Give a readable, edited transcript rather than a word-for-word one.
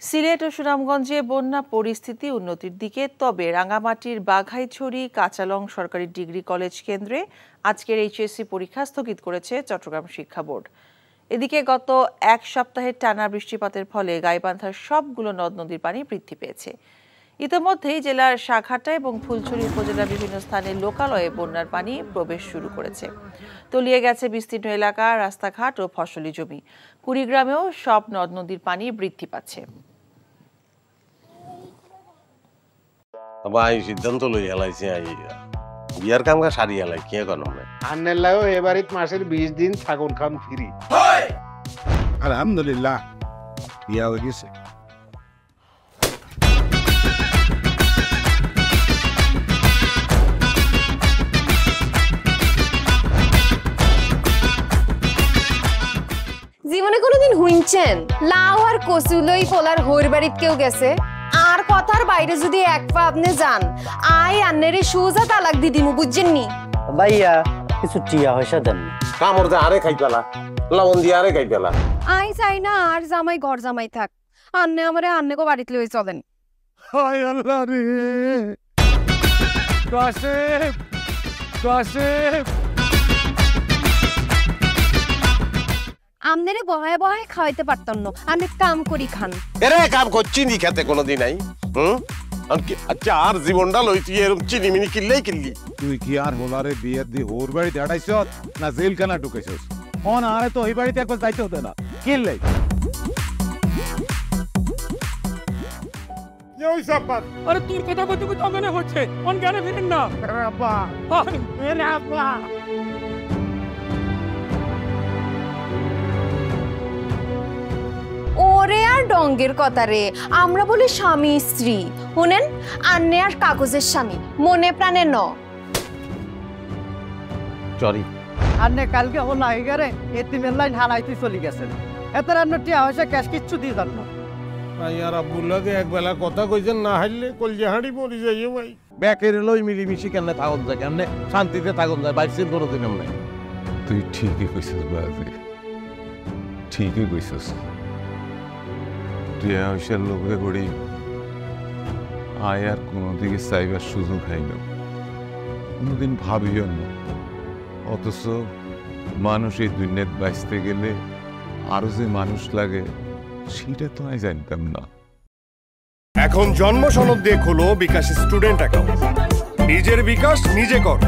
সিলেট ও সুনামগঞ্জে বন্যা পরিস্থিতি উন্নতির দিকে, তবে রাঙামাটির বাঘাইছড়ি কাঁচালং সরকারি ডিগ্রি কলেজ কেন্দ্রে আজকের এইচএসসি পরীক্ষা স্থগিত করেছে চট্টগ্রাম শিক্ষা বোর্ড। এদিকে গত এক সপ্তাহের টানা বৃষ্টিপাতের ফলে গাইবান্ধার সবগুলো নদ নদীর পানি বৃদ্ধি পেয়েছে। ইতোমধ্যেই জেলার সাঘাটা এবং ফুলছড়ি উপজেলার বিভিন্ন স্থানে লোকালয়ে বন্যার পানি প্রবেশ শুরু করেছে। তলিয়ে গেছে বিস্তীর্ণ এলাকা, রাস্তাঘাট ও ফসলি জমি। কুড়িগ্রামেও সব নদ নদীর পানি বৃদ্ধি পাচ্ছে। সিদ্ধান্ত লই হেলাইছি বিয়ার কাম সারি হেলাই কি এখন আন্নেলাও এবারিত মাসের 20 দিন ছাগল খান ফ্রি। আলহামদুলিল্লাহ বিয়া হয়ে গেছে। জীবনে কোনোদিন হুইনছেন লাউ আর কচু লই পোলার হইর বাড়িত কেউ গেছে? আর কথার বাইরে যদি এক পা আপনি যান, আই আন্নেরে সুজা তালাক দি দিমু, বুঝছেন নি? ভাইয়া কিছু টিয়া পয়সা দেন। কামড় দে আরে খাই পেলা, লবণ দিয়ে আরে খাই পেলা। আই চাই না আর জামাই ঘর জামাই থাক, আন্নে আমারে আন্নেকো বাড়িতে লই চলেন। হায় আল্লাহ রে, কাশেম কাশেম আমনেরে বহায় বহায় খাওয়াইতে পারতাম না, আন্নে কাম করি খান। এরে কাম করছি নি খেতে কোনোদিন নাই। আচ্ছা আর জীবনটা লইছি এরকম চিনি মিনি কিনলেই কিনলি। তুই কি আর হোলারে বিয়ের দি ওর বাড়িতে আড়াইছ না জেলখানা ঢুকেছিস? ফোন আরে তো ওই বাড়িতে একবার যাইতে হতে না, কিনলে আরে তোর কথা বলতে বলতে অজ্ঞানে হচ্ছে, অজ্ঞানে ফিরেন না। আব্বা মেরে আব্বা ওরে আর ডঙ্গের কথা রে, আমরা বলি স্বামী স্ত্রী, শুনেন আন্নে আর কাগজের স্বামী, মনে প্রাণে ন। সরি আন্নে কালকে ও নাইগারে এতিমের লাইন হারাইতে চলে গেছেন। এত রান্না টিয়া পয়সা ক্যাশ কিচ্ছু দিয়ে দেন না। ভাই আর আব্বুল্লাহকে একবেলা কথা কইছেন, না হাইলে কলজা হাঁড়ি পড়ি যাইও ভাই। ব্যাকের লই মিলিমিশি কেমনে থাকুন যায়, কেমনে শান্তিতে থাকুন যায়, বাইসিন করে দিন এমনি। তুই ঠিকই কইছিস বাজে, ঠিকই কইছিস। টিয়া পয়সার লোভে পড়ি আয় আর কোনো দিকে চাইবার সুযোগ হইল, কোনোদিন ভাবিও না। অথচ মানুষ এই দুনিয়াত বাঁচতে গেলে আরো যে মানুষ লাগে সেটা তো আমি জানতাম না। এখন জন্ম সনদ দিয়ে খোলো বিকাশ স্টুডেন্ট অ্যাকাউন্ট। নিজের বিকাশ নিজে কর।